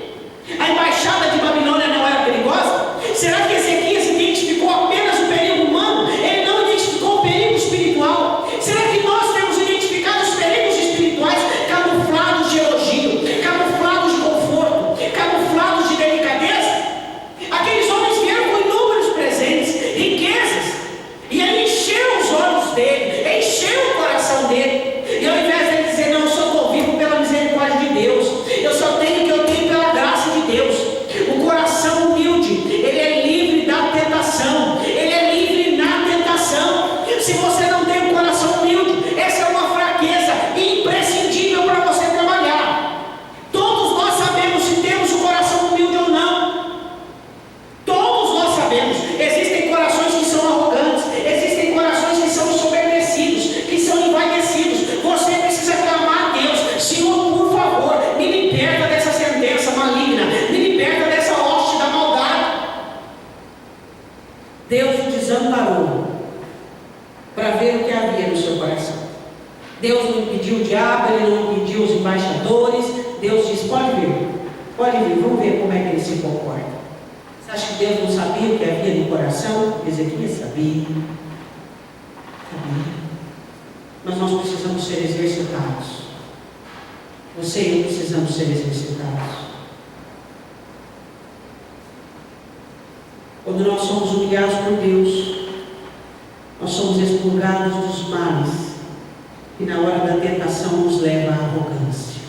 A embaixada de Babilônia não era perigosa? Será que Ezequias identificou apenas o perigo humano? Ele não identificou o perigo espiritual? Será que nós temos identificado os perigos espirituais camuflados de elogio, camuflados de conforto, camuflados de delicadeza? Aqueles homens vieram com inúmeros presentes, riquezas, e aí encheu os olhos dele, encheu o coração dele. E ao invés de ele dizer, não, eu só estou vivo pela misericórdia de Deus, eu só tenho o que eu tenho pela graça de Deus. O coração humilde, ele é livre da tentação, ele é livre na tentação. Se você não tem um coração humilde, essa é uma fraqueza imprescindível para você trabalhar. Todos nós sabemos se temos o coração humilde ou não. Todos nós sabemos. Existem corações que são arrogantes, existem corações que são ensoberbecidos, que são envaidecidos. Você precisa clamar a Deus: Senhor, por favor, me liberta dessa sentença maligna, me liberta dessa hoste da maldade. Deus o desamparou para ver o que havia no seu coração. Deus não impediu o diabo, ele não impediu os embaixadores. Deus disse: pode vir, vamos ver como é que ele se comporta. Você acha que Deus não sabia o que havia no coração? Ezequias sabia. Mas nós precisamos ser exercitados. Você e eu precisamos ser exercitados. Quando nós somos humilhados por Deus, nós somos expurgados dos males que na hora da tentação nos leva à arrogância.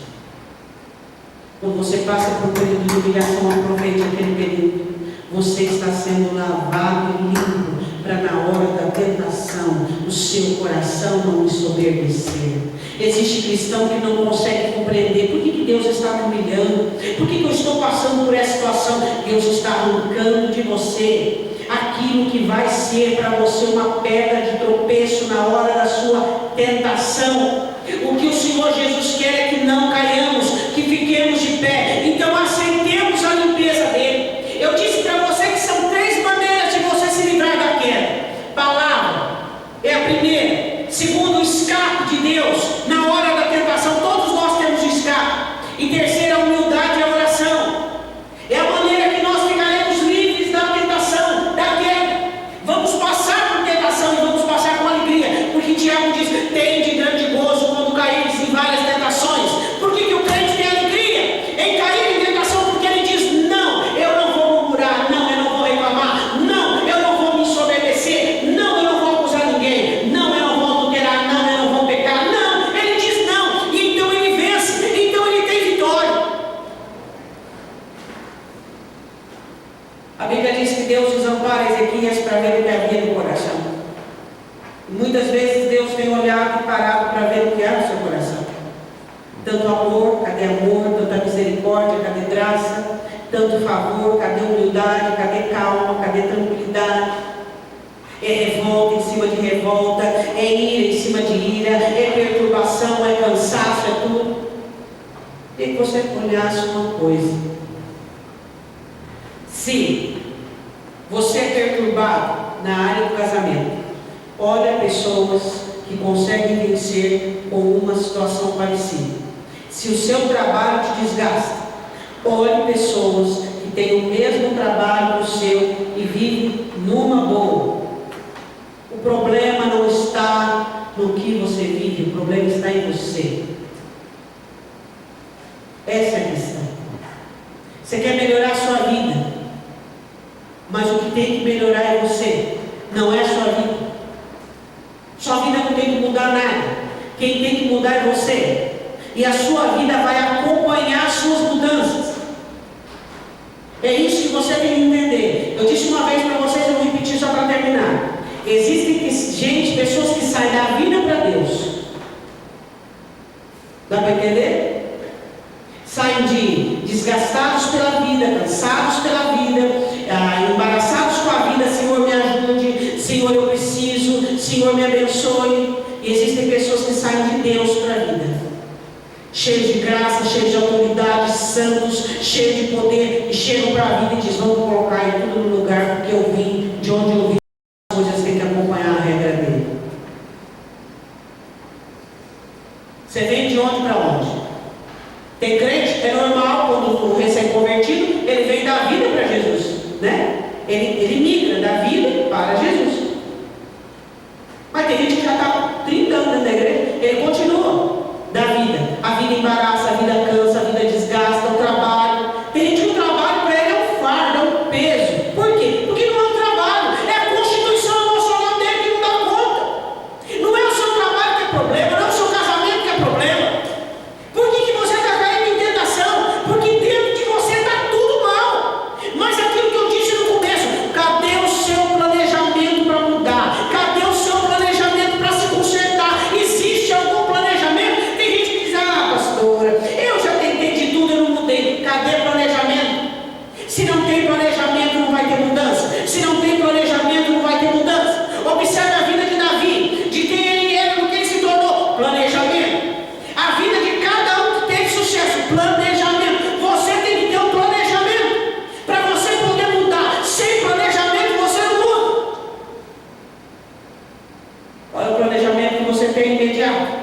Quando você passa por um período de humilhação, aproveite aquele período. Você está sendo lavado e limpo para na hora da tentação o seu coração não ensoberbecer. Existe cristão que não consegue compreender por que Deus está me humilhando, por que eu estou passando por essa situação. Deus está arrancando de você aquilo que vai ser para você uma pedra de tropeço na hora da sua tentação. O que o Senhor Jesus quer é que não caiamos, que fiquemos de pé. Então aceitemos a limpeza dele. Eu disse para você que são 3 maneiras de você se livrar da queda. Palavra é a primeira. Segundo, o escape de Deus na hora da tentação. Todos nós temos escape. E terceira, a humildade e a oração. É a maneira que nós ficaremos livres da tentação, da queda. Vamos passar por tentação e vamos passar com alegria. Porque Tiago diz: tem de grande gozo quando caíres em várias tentações. Por que o crente tem alegria em cair em tentação? Porque ele diz: não, eu não vou murmurar, não, eu não vou reclamar, não, eu não vou me ensoberbecer, não, eu não vou acusar ninguém, não, eu não vou adulterar, não, eu não vou pecar, não. Ele diz não, e então ele vence, então ele tem vitória. A Bíblia diz que Deus desampara Ezequias para ver o que havia no coração. Muitas vezes Deus tem olhado e parado para ver o que há no seu coração. Tanto amor, cadê amor? Tanta misericórdia, cadê graça? Tanto favor, cadê humildade? Cadê calma? Cadê tranquilidade? É revolta em cima de revolta, é ira em cima de ira, é perturbação, é cansaço, é tudo. Tem que você olhasse uma coisa. Se você é perturbado na área do casamento, olha pessoas que conseguem vencer com uma situação parecida. Se o seu trabalho te desgasta, olhe pessoas que têm o mesmo trabalho que o seu e vivem numa boa. O problema não está no que você vive, o problema está em você. Essa é a questão. Você quer melhorar a sua vida, mas o que tem que melhorar é você, não é a sua vida. Sua vida não tem que mudar nada. Quem tem que mudar é você. E a sua vida vai acompanhar as suas mudanças. É isso que você tem que entender. Eu disse uma vez para vocês, eu vou repetir só para terminar. Existem pessoas que saem da vida para Deus. Dá para entender? Saem de desgastados pela vida, cansados pela vida, embaraçados com a vida. Senhor, me ajude. Senhor, eu preciso. Senhor, me abençoe. E existem pessoas que saem de Deus para a vida, cheios de graça, cheios de autoridade, santos, cheios de poder, e chegam para a vida e dizem: vamos colocar ele tudo no lugar, porque eu vim, de onde eu vim, as coisas têm que acompanhar a regra dele. Você vem de onde para onde? Tem crente, é normal, quando o recém-convertido, ele vem da vida para Jesus, né? Ele migra da vida para Jesus. Mas tem gente que já está 30 anos dentro da igreja, ele continua da vida. A vida embaraça, a vida cansa, a vida desgasta, o trabalho. Tem gente que o trabalho para ele é um fardo, é um peso. Por quê? Porque não é um trabalho, é a constituição emocional dele que não dá conta. Não é o seu trabalho que é problema, não é o seu casamento que é problema. Por que você está caindo em tentação? Porque dentro de você está tudo mal. Mas aquilo que eu disse no começo, cadê o seu planejamento para mudar? Cadê o seu planejamento para se consertar? Existe algum planejamento? Tem gente que diz: pastora, eu já tentei de tudo e não mudei. Cadê planejamento? Se não tem planejamento, não vai ter mudança. Se não tem planejamento, não vai ter mudança. Observe a vida de Davi, de quem ele era, do que ele se tornou. Planejamento. A vida de cada um que teve sucesso. Planejamento. Você tem que ter um planejamento para você poder mudar. Sem planejamento, você não muda. Qual é o planejamento que você tem imediato?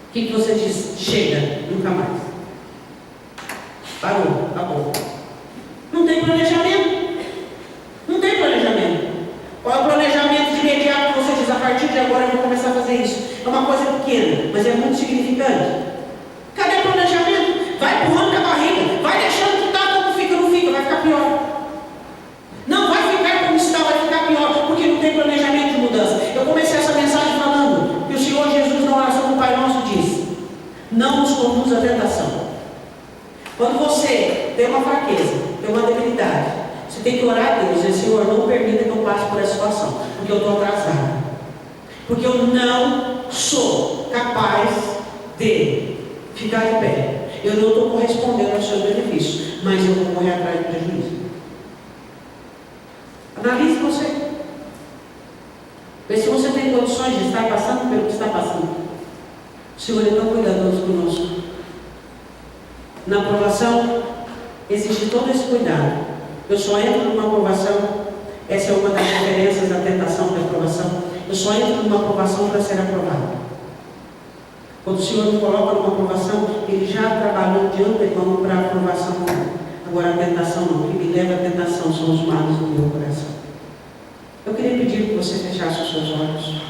O que você diz? Chega, nunca mais. Parou, acabou. Não tem planejamento. Não tem planejamento. Qual é o planejamento de imediato que você diz: a partir de agora eu vou começar a fazer isso? É uma coisa pequena, mas é muito significante. Cadê o planejamento? Vai empurrando com a barriga, vai deixando que tá como fica, não fica, vai ficar pior. Não vai ficar como está, vai ficar pior, porque não tem planejamento de mudança. Eu comecei essa mensagem falando que o Senhor Jesus, na oração do Pai Nosso, diz: não nos conduz à tentação. Quando você tem uma fraqueza, tem uma debilidade, você tem que orar a Deus e dizer: Senhor, não permita que eu passe por essa situação, porque eu estou atrasado, porque eu não sou capaz de ficar de pé, eu não estou correspondendo aos seus benefícios, mas eu vou correr atrás do prejuízo. Analise você, vê se você tem condições de estar passando pelo que está passando. O Senhor é tão cuidadoso conosco. Na aprovação existe todo esse cuidado. Eu só entro numa aprovação, essa é uma das diferenças da tentação da aprovação. Eu só entro numa aprovação para ser aprovado. Quando o Senhor me coloca numa aprovação, Ele já trabalhou de antemão para a aprovação. Agora a tentação não. O que me leva à tentação são os males do meu coração. Eu queria pedir que você fechasse os seus olhos.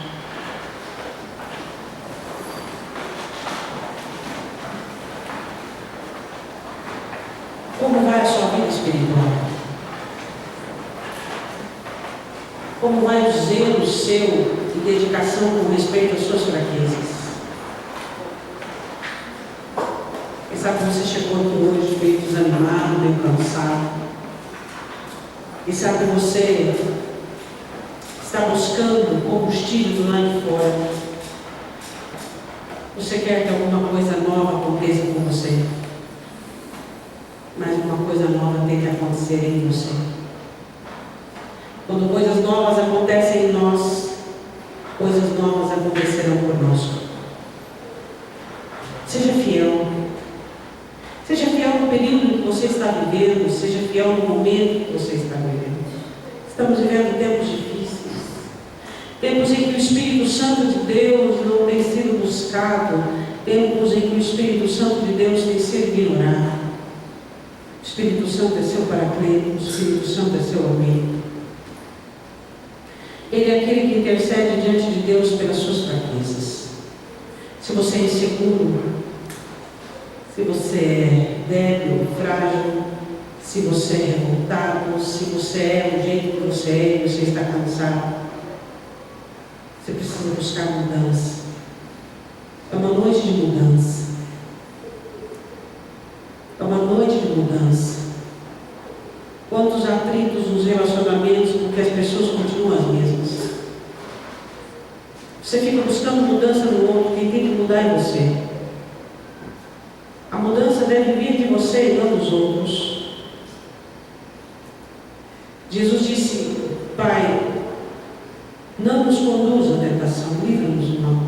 Como vai a sua vida espiritual? Como vai o zelo seu e dedicação com respeito às suas fraquezas? Quem sabe você chegou aqui hoje meio desanimado, meio cansado. Quem sabe você está buscando combustível do lado de fora. Você quer que alguma coisa nova aconteça com você. Mas uma coisa nova tem que acontecer em você. Quando coisas novas acontecem em nós, está vivendo, seja fiel no momento que você está vivendo. Estamos vivendo tempos difíceis, tempos em que o Espírito Santo de Deus não tem sido buscado, tempos em que o Espírito Santo de Deus tem sido ignorado. O Espírito Santo é seu paracleto, o Espírito Santo é seu amigo. Ele é aquele que intercede diante de Deus pelas suas fraquezas. Se você é inseguro, se você é débil, frágil, se você é revoltado, se você é do jeito que você é e você está cansado, você precisa buscar mudança. É uma noite de mudança. É uma noite de mudança. Quantos atritos nos relacionamentos porque as pessoas continuam as mesmas. Você fica buscando mudança no outro, quem tem que mudar é você. A mudança deve vir de você e não dos outros. Jesus disse: Pai, não nos conduza à tentação, livra-nos do mal.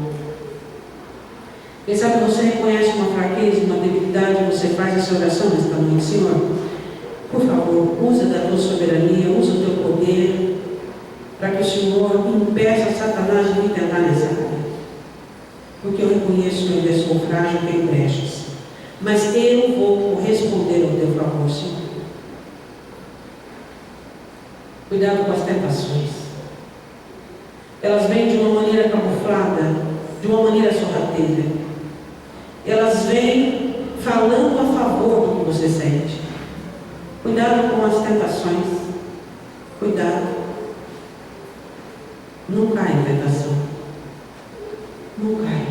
Quem sabe você reconhece uma fraqueza, uma debilidade, você faz essa oração nesta noite: Senhor, por favor, usa da tua soberania, usa o teu poder, para que o Senhor impeça Satanás de me tentar nessa área. Porque eu reconheço que eu ainda sou frágil, tenho brechas. Mas eu vou corresponder ao teu favor, Senhor. Cuidado com as tentações. Elas vêm de uma maneira camuflada, de uma maneira sorrateira. Elas vêm falando a favor do que você sente. Cuidado com as tentações. Cuidado. Não cai em tentação. Não cai.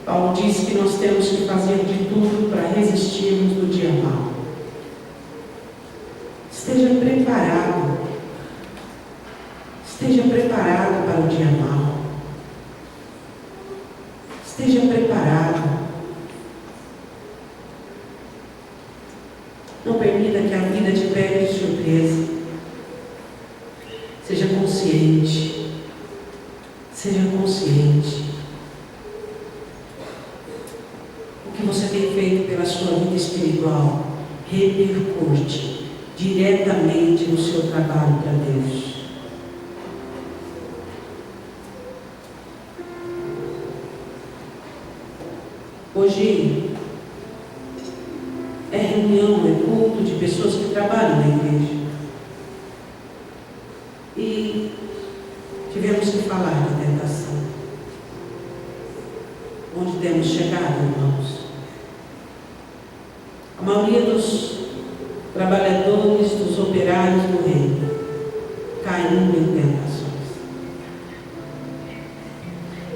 Paulo disse que nós temos que fazer de tudo para resistirmos no dia mau. Esteja preparado. Esteja preparado para o dia mau. Esteja preparado. Não permita que a vida te pegue de surpresa. Seja consciente. Seja consciente. O que você tem feito pela sua vida espiritual repercute diretamente no seu trabalho para Deus. Hoje é reunião, é culto de pessoas que trabalham na igreja. E tivemos que falar de tentação. Onde temos chegado, irmãos? A maioria dos trabalhadores, dos operários do reino, caindo em tentações.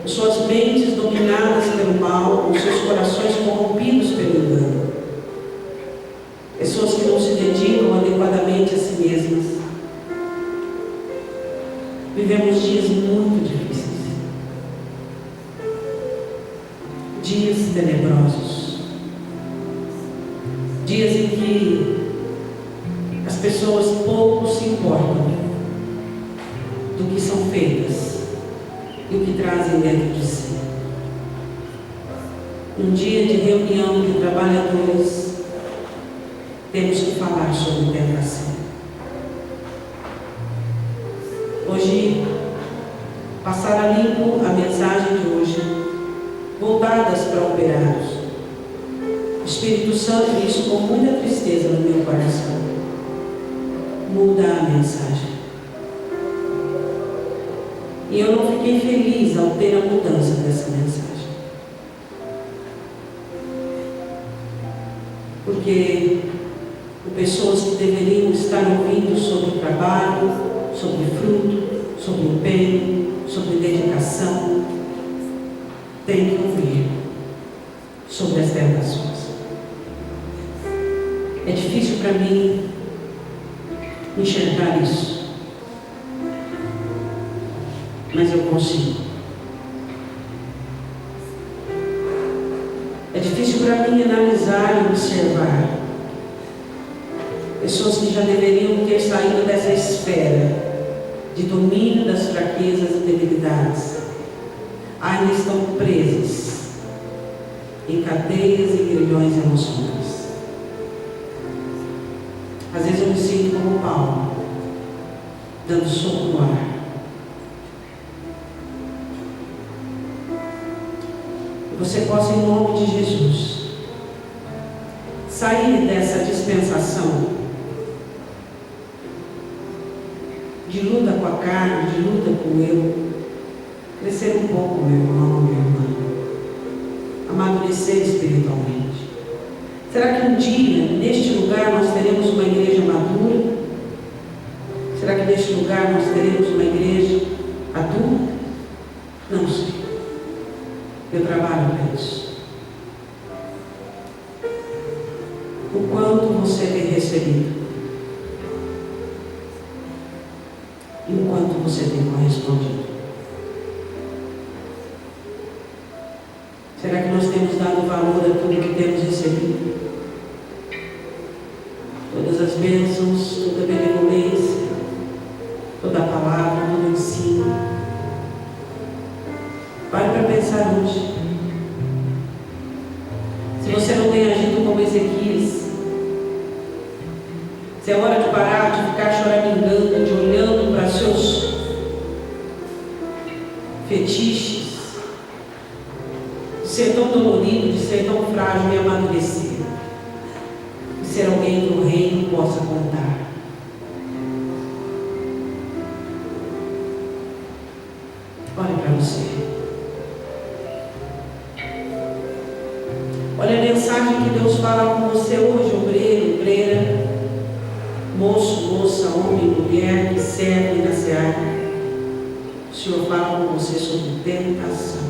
Com suas mentes dominadas pelo mal, com seus corações corrompidos pelo engano. Pessoas que não se dedicam adequadamente a si mesmas. Vivemos dias muito difíceis. Dias tenebrosos. Dias em que as pessoas pouco se importam do que são feitas e o que trazem dentro de si. Um dia de reunião de trabalhadores, temos que falar sobre tentação. Hoje, passar a limpo a mensagem de hoje, voltadas para operários. O Espírito Santo, isso com muita tristeza no meu coração, muda a mensagem. E eu não fiquei feliz ao ter a mudança dessa mensagem. Porque pessoas que deveriam estar ouvindo sobre o trabalho, sobre fruto, sobre empenho, sobre dedicação, têm que ouvir sobre as tentações. É difícil para mim enxergar isso, mas eu consigo. É difícil para mim analisar e observar pessoas que já deveriam ter saído dessa esfera de domínio das fraquezas e debilidades, ainda estão presas em cadeias e grilhões emocionais. Às vezes eu me sinto como Paulo, dando soco no ar. Que você possa, em nome de Jesus, sair dessa dispensação de luta com a carne, de luta com o eu, crescer um pouco, meu irmão, minha irmã, amadurecer espiritualmente. Será que um dia, neste lugar, nós teremos uma igreja madura? Será que neste lugar nós teremos uma igreja adulta? Não sei. Eu trabalho para isso. O quanto você tem recebido e o quanto você tem correspondido. Será que nós temos dado valor a tudo que temos recebido? Todas as bênçãos, toda a benevolência, toda a palavra, todo o ensino. Pare para pensar hoje. Se você não tem agido como Ezequias, se é hora de parar de ficar choramingando, de olhando para seus fetiches, de ser tão dolorido, de ser tão frágil e amadurecer, e ser alguém que o reino possa contar. Olhe para você. Olha a mensagem que Deus fala com você hoje, obreiro, obreira, moço, moça, homem, mulher, que serve na seara. O Senhor fala com você sobre tentação.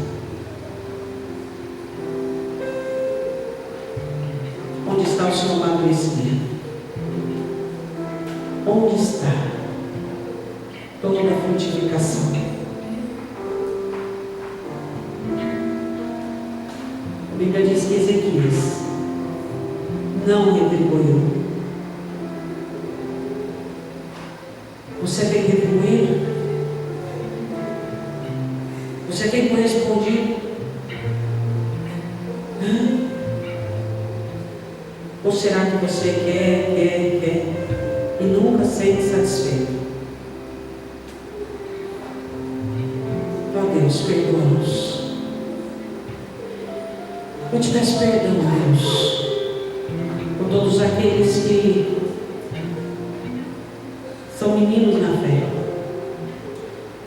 Onde está o seu amadurecimento? Onde está toda a frutificação? A Bíblia diz que Ezequias não retribuiu. Você tem retribuído? Você tem correspondido? Ou será que você quer e nunca sente satisfeito? Ó Deus, perdoa-nos. Eu te peço perdão, Deus, por todos aqueles que são meninos na fé,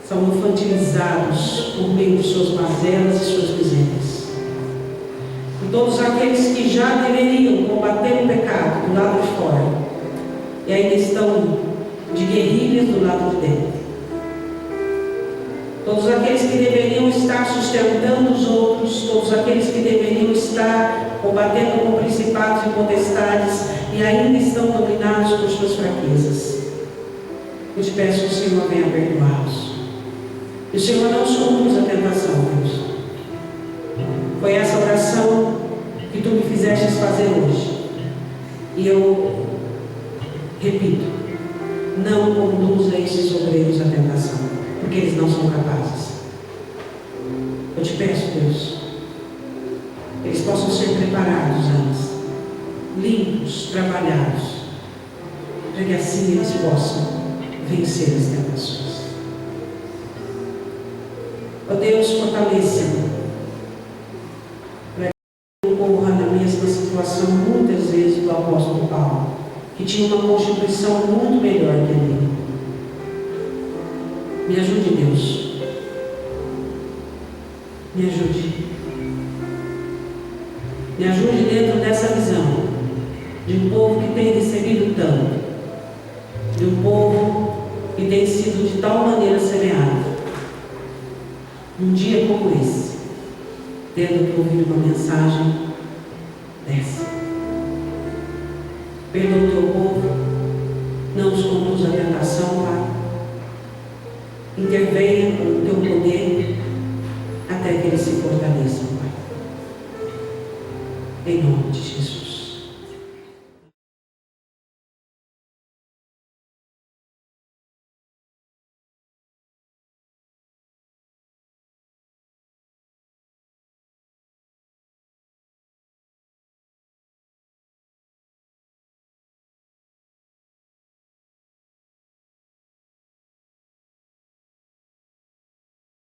são infantilizados por meio de suas mazelas e suas misérias. Por todos aqueles que já deveriam combater o pecado do lado de fora e ainda estão de guerrilhas do lado de dentro. Todos aqueles que deveriam estar sustentando os outros, todos aqueles que deveriam estar combatendo com principados e potestades e ainda estão dominados por suas fraquezas. Eu te peço que o Senhor venha perdoá-los. E o Senhor não os conduz à tentação, Deus. Foi essa oração que tu me fizeste fazer hoje. E eu repito, não conduza esses obreiros à tentação, porque eles não são capazes. Eu te peço, Deus, que eles possam ser preparados antes, limpos, trabalhados, para que assim eles possam vencer as tentações. Ó Deus, fortaleça-me, para que eu corra na mesma situação muitas vezes do apóstolo Paulo, que tinha uma constituição muito melhor que a minha. Me ajude, Deus. Me ajude. Me ajude dentro dessa visão de um povo que tem recebido tanto, de um povo que tem sido de tal maneira semeado. Um dia como esse, tendo que ouvir uma mensagem dessa. Perdoa o teu povo, não os conduz à tentação, Pai. Intervenha com o teu poder até que eles se fortaleçam, Pai. Em nome